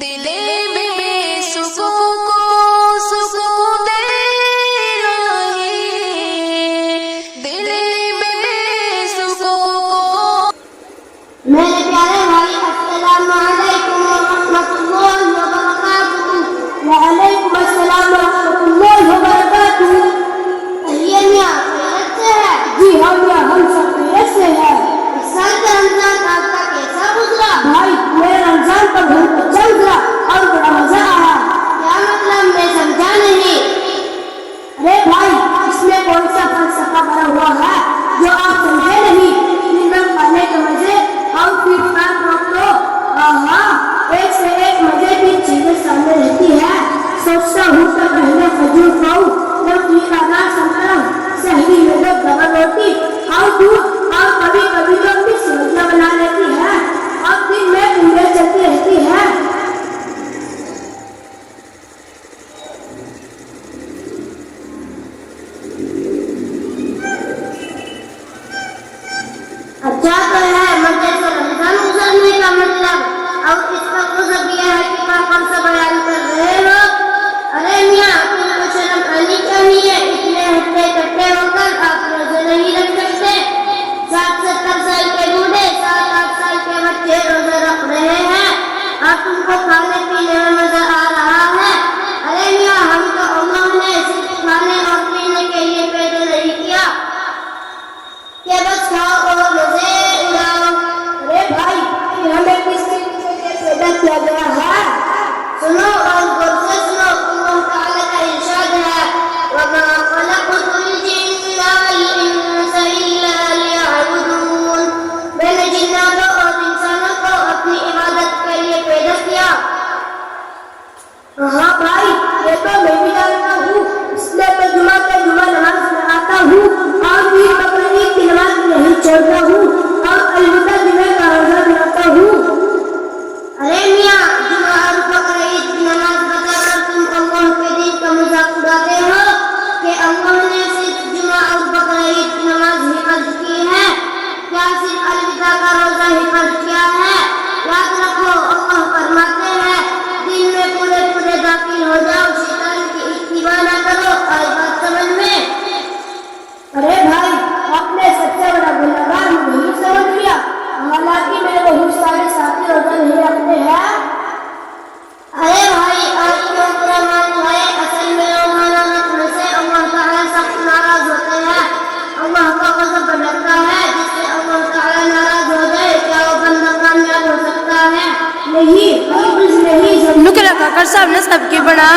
دل بے سکون کو سکون دے الہی، دل بے سکون کو۔ میرے پیارے بھائی، السلام علیکم ورحمۃ اللہ وبرکاتہ۔ وعلیکم السلام ورحمۃ اللہ وبرکاتہ۔ یہ میاں خیریت سے ہے؟ جی ہاں میاں، ہم سب خیریت سے ہیں۔ اس سال کا رمضان آپ کا کیسا گزرا؟ بھائی میرے رمضان کا بہت اچھا گزرا اور بڑا مزہ آیا۔ کیا مطلب؟ میں سمجھا نہیں۔ ارے بھائی، اس میں کون سا فلسفہ بھرا ہوا ہے جو آپ سمجھے نہیں؟ نمک کھانے کے مزے اور پھر فرق وقت ایک سے ایک مزے کی چیزیں سامنے رہتی ہے۔ سوچتا ہوں کہ پہلے کھجور کھاؤں، نمکین انار سنترا، شہری میں لوگ ڈبل روٹی اور دودھ، اور کبھی کبھی لوگ بھی سبزیاں بنا لیتی ہے اور دن میں انگلیاں چلتی رہتی ہے۔ اچھا تو ہے مزے سے رمضان گزرنے کا مطلب، اور اس کا مطلب یہ ہے کہ آپ کون سا بیان کر رہے ہو؟ ارے میاں، تم کو شرم آنی چاہیے، اتنے ہٹے کٹے ہو کر آپ روزے نہیں رکھ سکتے۔ 60-70 سال کے بوڑھے، 7-8 سال کے بچے روزے رکھ رہے ہیں اور تم کو کھانے پینے میں مزہ آ رہا ہے۔ ارے میاں، ہم تو اللہ نے صرف کھانے اور پینے کے لیے پیدا نہیں کیا کہ بس کھاؤ اور مزے اڑاؤ۔ ارے بھائی، پھر ہمیں کس طریقے سے پیدا کیا گیا ہے؟ سنو اور غور سے سنو، اللہ تعالیٰ کا ارشاد ہے وَمَا خَلَقْتُ الْجِنَّ وَالْإِنسَ إِلَّا لِيَعْبُدُونَ۔ میں نے جناتوں اور انسانوں کو اپنی عبادت کے لیے پیدا کیا۔ ہاں بھائی، یہ تو میں بھی جانتا ہوں، اس لیے تو جمعہ کے جمعہ نماز میں آتا ہوں اور بھی بقرعید کی نماز نہیں چھوڑتا ہوں اور الوداع جمعہ کا روزہ بھی رکھتا ہوں۔ ارے میاں، جمعہ اور بقرعید کی نماز بتا کر تم اللہ کے دین کا مذاق اڑاتے ہو کہ اللہ نے صرف جمعہ اور بقرعید کی نماز ہی فرض کی ہے، کیا صرف الوداع کا روزہ ہی فرض کیا ہے؟ یاد رکھو، اللہ فرماتے ہیں دین میں پورے پورے داخل ہو جاؤ، شیطان کی اتباع نہ کرو۔ آئی بات سمجھ میں؟ ارے بھائی، آپ نے سب سے بڑا گنہگار مجھے ہی سمجھ لیا، حالانکہ میرے بہت سارے ساتھی روزہ نہیں رکھتے ہیں۔ ارے بھائی، آج کیوں برا مان ہے؟ اصل میں روزہ نہ رکھنے سے اللہ تعالیٰ سخت ناراض ہوتے ہیں، اللہ کا غضب بڑھتا ہے۔ جس سے اللہ تعالیٰ ناراض ہو جائے، کیا وہ بندہ کامیاب ہو سکتا ہے؟ نہیں، ہرگز نہیں، نکلا کاکر صاحب نے سب کی بنا